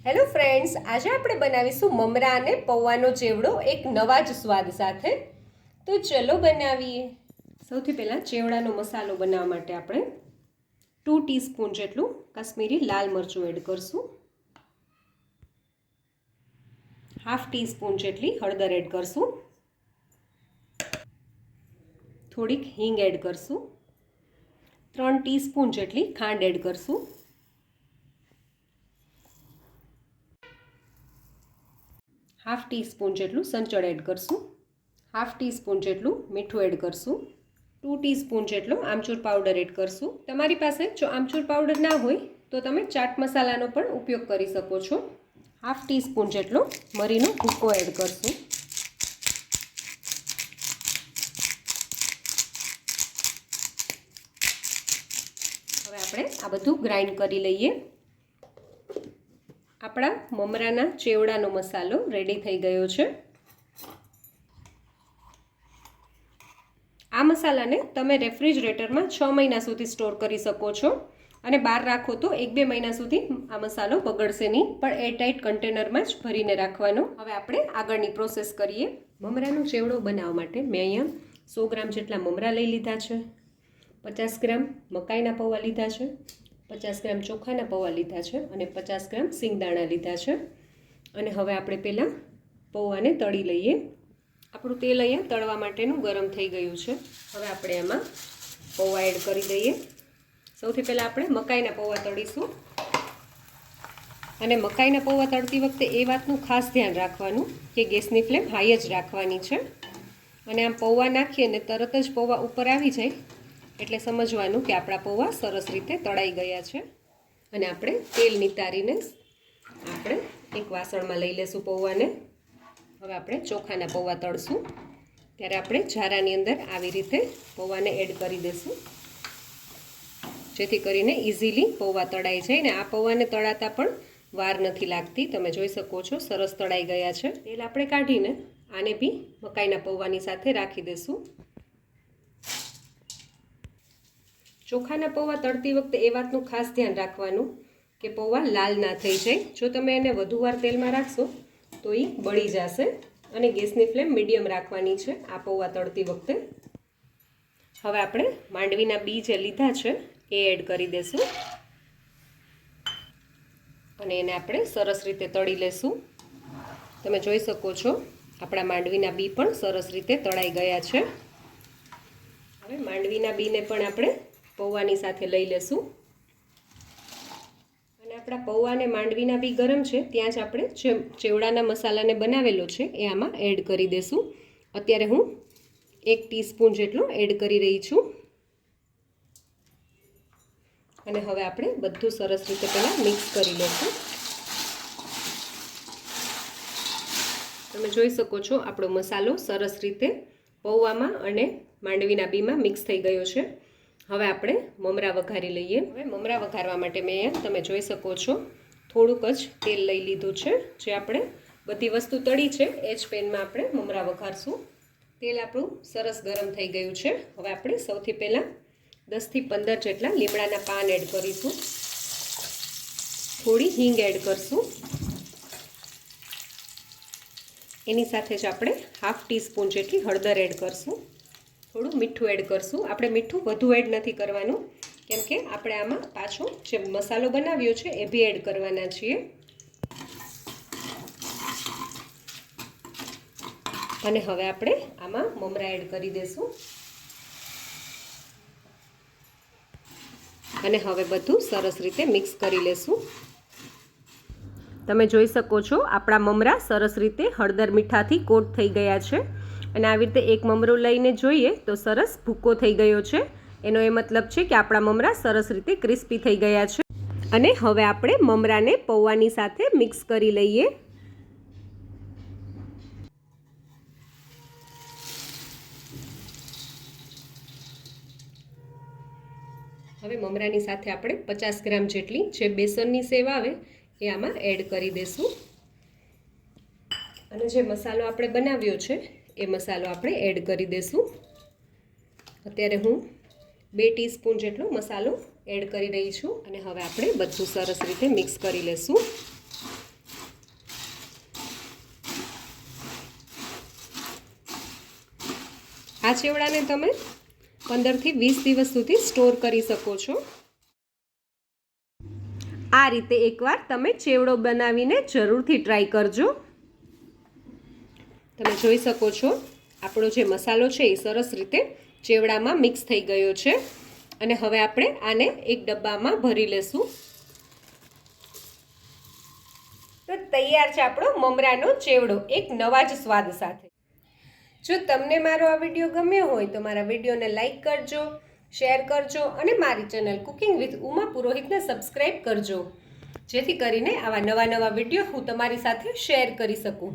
Hello friends, આજે આપણે બનાવીશું મમરા અને પૌવાનો ચેવડો એક નવા જ સ્વાદ સાથે. તો ચલો બનાવીએ. સૌથી પહેલાં ચેવડાનો મસાલો બનાવવા માટે આપણે 2 ટીસ્પૂન જેટલું કાશ્મીરી લાલ મરચું એડ કરશું. 1/2 ટીસ્પૂન જેટલી હળદર એડ કરશું. થોડીક હિંગ એડ કરશું. 3 ટીસ્પૂન જેટલી ખાંડ એડ કરશું. 1/2 ટીસ્પૂન જેટલું સંચળ એડ કરશું. 1/2 ટીસ્પૂન જેટલું મીઠું એડ કરશું. 2 ટીસ્પૂન જેટલો આમચૂર પાવડર એડ કરશું. તમારી પાસે જો આમચૂર પાવડર ના હોય તો તમે ચાટ મસાલાનો પણ ઉપયોગ કરી શકો છો. 1/2 ટીસ્પૂન જેટલો મરીનો ભૂકો એડ કરશું. હવે આપણે આ બધું ગ્રાઇન્ડ કરી લઈએ. આપણા મમરાના ચેવડાનો મસાલો રેડી થઈ ગયો છે. આ મસાલાને તમે રેફ્રિજરેટરમાં 6 મહિના સુધી સ્ટોર કરી શકો છો અને બહાર રાખો તો 1-2 મહિના સુધી આ મસાલો બગડશે નહીં, પણ એરટાઇટ કન્ટેનરમાં જ ભરીને રાખવાનો. હવે આપણે આગળની પ્રોસેસ કરીએ. મમરાનો ચેવડો બનાવવા માટે મેં અહીંયા 100 ગ્રામ જેટલા મમરા લઈ લીધા છે, 50 ગ્રામ મકાઈના પૌવા લીધા છે, 50 ગ્રામ ચોખાના પૌવા લીધા છે અને 50 ગ્રામ સિંગદાણા લીધા છે. અને હવે આપણે પહેલાં પૌવાને તળી લઈએ. આપણું તેલ અહીંયા તળવા માટેનું ગરમ થઈ ગયું છે. હવે આપણે એમાં પૌવા એડ કરી દઈએ. સૌથી પહેલાં આપણે મકાઈના પૌવા તળીશું. અને મકાઈના પૌવા તળતી વખતે એ વાતનું ખાસ ધ્યાન રાખવાનું કે ગેસની ફ્લેમ હાઈ જ રાખવાની છે. અને આમ પૌવા નાખીએ ને તરત જ પૌવા ઉપર આવી જાય એટલે સમજવાનું કે આપણા પૌવા સરસ રીતે તળાઈ ગયા છે. અને આપણે તેલ નિતારીને આપણે એક વાસણમાં લઈ લેશું પૌવાને. હવે આપણે ચોખાના પૌવા તળશું ત્યારે આપણે ઝારાની અંદર આવી રીતે પૌવાને એડ કરી દઈશું, જેથી કરીને ઇઝીલી પૌવા તળાઈ જાય. ને આ પૌવાને તળાતા પણ વાર નથી લાગતી. તમે જોઈ શકો છો સરસ તળાઈ ગયા છે. તેલ આપણે કાઢીને આને બી મકાઈના પૌવાની સાથે રાખી દઈશું. ચોખાના પૌવા તળતી વખતે એ વાતનું ખાસ ધ્યાન રાખવાનું કે પૌવા લાલ ના થઈ જાય. જો તમે એને વધુ વાર તેલમાં રાખશો તો એ બળી જશે. અને ગેસની ફ્લેમ મીડિયમ રાખવાની છે આ પૌવા તળતી વખતે. હવે આપણે માંડવીના બી જે લીધા છે એ એડ કરી દઈશું અને એને આપણે સરસ રીતે તળી લેશું. તમે જોઈ શકો છો આપણા માંડવીના બી પણ સરસ રીતે તળાઈ ગયા છે. હવે માંડવીના બીને પણ આપણે પૌવાની સાથે લઈ લેશું. અને આપણા પૌવા અને માંડવીના બી ગરમ છે ત્યાં જ આપણે જે ચેવડાના મસાલાને બનાવેલો છે એ આમાં એડ કરી દઈશું. અત્યારે હું 1 ટીસ્પૂન જેટલો એડ કરી રહી છું. અને હવે આપણે બધું સરસ રીતે પહેલાં મિક્સ કરી લઈશું. તમે જોઈ શકો છો આપણો મસાલો સરસ રીતે પૌવામાં અને માંડવીના બીમાં મિક્સ થઈ ગયો છે. હવે આપણે મમરા વઘારી લઈએ. હવે મમરા વઘારવા માટે મેં તમે જોઈ શકો છો થોડુંક જ તેલ લઈ લીધું છે. જે આપણે બધી વસ્તુ તળી છે એ જ પેનમાં આપણે મમરા વઘારશું. તેલ આપણું સરસ ગરમ થઈ ગયું છે. હવે આપણે સૌથી પહેલાં 10 થી 15 જેટલા લીમડાના પાન એડ કરીશું. થોડી હિંગ એડ કરશું. એની સાથે જ આપણે 1/2 ટીસ્પૂન જેટલી હળદર એડ કરશું. થોડું મીઠું એડ કરશું. આપણે મીઠું વધુ એડ નથી કરવાનું કેમ કે આપણે આમાં પાછો જે મસાલો બનાવ્યો છે એ બી એડ કરવાના છીએ. અને હવે આપણે આમાં મમરા એડ કરી દઈશું. અને હવે બધું સરસ રીતે મિક્સ કરી લેશું. તમે જોઈ શકો છો આપણા મમરા સરસ રીતે હળદર મીઠાથી કોટ થઈ ગયા છે. અને આવી રીતે એક મમરો લઈને જોઈએ તો સરસ ભૂકો થઈ ગયો છે. એનો એ મતલબ છે કે આપણા મમરા સરસ રીતે ક્રિસ્પી થઈ ગયા છે. અને હવે આપણે મમરાને પૌવાની સાથે મિક્સ કરી લઈએ. હવે મમરાની સાથે આપણે 50 ગ્રામ જેટલી જે બેસનની સેવ આવે એ આમાં એડ કરી દઈશું. અને જે મસાલો આપણે બનાવ્યો છે એ મસાલો આપણે એડ કરી દઈશું. અત્યારે હું 2 ટીસ્પૂન જેટલો મસાલો એડ કરી રહી છું. અને હવે આપણે બધું સરસ રીતે મિક્સ કરી લેશું. આ ચેવડાને તમે 15થી 20 દિવસ સુધી સ્ટોર કરી શકો છો. આ રીતે એકવાર તમે ચેવડો બનાવીને જરૂરથી ટ્રાય કરજો. તમે જોઈ શકો છો આપણો જે મસાલો છે એ સરસ રીતે ચેવડામાં મિક્સ થઈ ગયો છે અને હવે આપણે આને એક ડબ્બામાં ભરી લેશું. તો તૈયાર છે આપણો મમરાનો ચેવડો એક નવા જ સ્વાદ સાથે. જો તમને મારો આ વિડીયો ગમ્યો હોય તો મારા વિડીયોને લાઈક કરજો, શેર કરજો અને મારી ચેનલ કુકિંગ વિથ ઉમા પુરોહિતને સબસ્ક્રાઈબ કરજો, જેથી કરીને આવા નવા વિડીયો હું તમારી સાથે શેર કરી શકું.